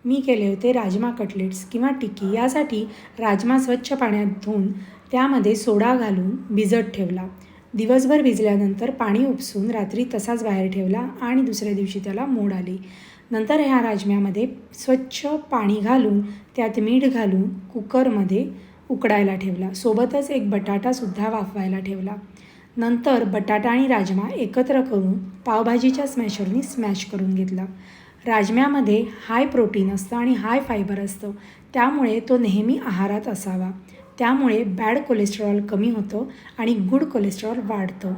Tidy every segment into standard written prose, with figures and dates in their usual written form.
मी केले होते राजमा कटलेट्स किंवा टिक्की. यासाठी राजमा स्वच्छ पाण्यात धुवून त्यामध्ये सोडा घालून भिजत ठेवला. दिवसभर भिजल्यानंतर पाणी उपसून रात्री तसाच बाहेर ठेवला आणि दुसऱ्या दिवशी त्याला मोड आले. नंतर ह्या राजम्यामध्ये स्वच्छ पाणी घालून त्यात मीठ घालून कुकरमध्ये उकडायला ठेवला. सोबतच एक बटाटासुद्धा वाफवायला ठेवला. नंतर बटाटा आणि राजमा एकत्र करून पावभाजीच्या स्मॅशरनी स्मॅश करून घेतला. राजम्यामध्ये हाय प्रोटीन असतं आणि हाय फायबर असतं, त्यामुळे तो नेहमी आहारात असावा. त्यामुळे बॅड कोलेस्ट्रॉल कमी होतं आणि गुड कोलेस्ट्रॉल वाढतं.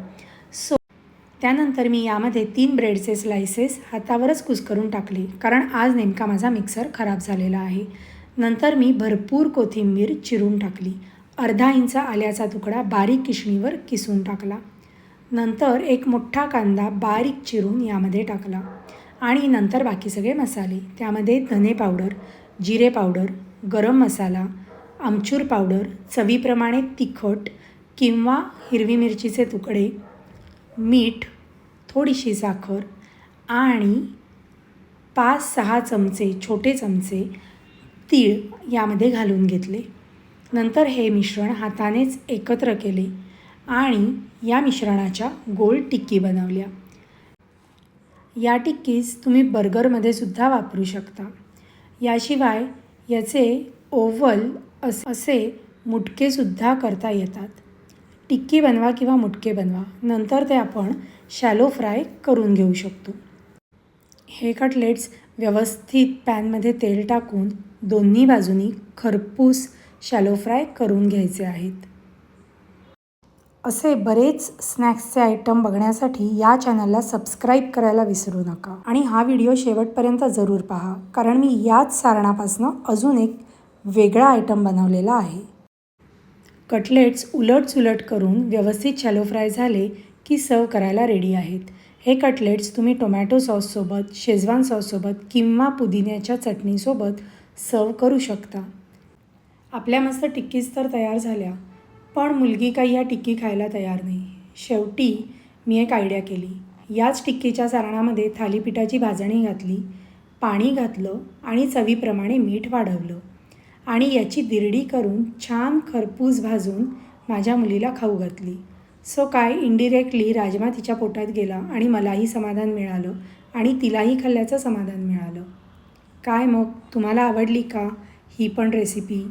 त्यानंतर मी यामध्ये 3 ब्रेडचे स्लायसेस हातावरच कुस्करून टाकले, कारण आज नेमका माझा मिक्सर खराब झालेला आहे. नंतर मी भरपूर कोथिंबीर चिरून टाकली. अर्धा इंच आल्याचा तुकडा बारीक किसणीवर किसून टाकला. नंतर एक मोठा कांदा बारीक चिरून यामध्ये टाकला आणि नंतर बाकी सगळे मसाले. त्यामध्ये धने पावडर, जिरे पावडर, गरम मसाला, आमचूर पावडर, चवीप्रमाणे तिखट किंवा हिरवी मिरचीचे तुकडे, मीठ, थोडीशी साखर आणि 5-6 चमचे छोटे चमचे तीळ यामध्ये घालून घेतले. नंतर हे मिश्रण हातानेच एकत्र केले आणि या मिश्रणाच्या गोल टिक्की बनवल्या. या टिक्कीज तुम्ही बर्गरमध्ये सुद्धा वापरू शकता. याशिवाय याचे ओव्हल असे मुटकेसुद्धा करता येतात. टिक्की बनवा किंवा मुटके बनवा, नंतर ते आपण शॅलो फ्राय करून घेऊ शकतो. हे कटलेट्स व्यवस्थित पॅनमध्ये तेल टाकून दोन्ही बाजूनी खरपूस शॅलो फ्राय करून घ्यायचे आहेत. असे बरेच स्नॅक्सचे आयटम बघण्यासाठी या चॅनलला सबस्क्राईब करायला विसरू नका आणि हा व्हिडिओ शेवटपर्यंत जरूर पहा, कारण मी याच सारणापासून अजून एक वेगळा आयटम बनवलेला आहे. कटलेट्स उलटसुलट करून व्यवस्थित शॅलो फ्राय झाले की सर्व करायला रेडी आहेत. हे कटलेट्स तुम्ही टोमॅटो सॉससोबत, शेजवान सॉससोबत किंवा पुदिन्याच्या चटणीसोबत सर्व करू शकता. आपल्या मस्त टिक्कीज तर तयार झाल्या, पण मुलगी काही ह्या टिक्की खायला तयार नाही. शेवटी मी एक आयडिया केली. याच टिक्कीच्या सारणामध्ये थालीपीठाची भाजणी घातली, पाणी घातलं आणि चवीप्रमाणे मीठ वाढवलं आणि याची दिरडी करून छान खरपूस भाजून माझ्या मुलीला खाऊ घातली. काय इनडिरेक्टली राजमा तिच्या पोटात गेला आणि मलाही समाधान मिळालं आणि तिलाही खाल्ल्याचं समाधान मिळालं. काय मग, तुम्हाला आवडली का ही पण रेसिपी?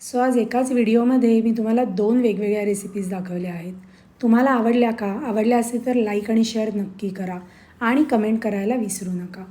आज एकाच व्हिडिओमध्ये मी तुम्हाला 2 वेगवेगळ्या रेसिपीज दाखवल्या आहेत. तुम्हाला आवडल्या का? आवडल्या असेल तर लाईक आणि शेअर नक्की करा आणि कमेंट करायला विसरू नका.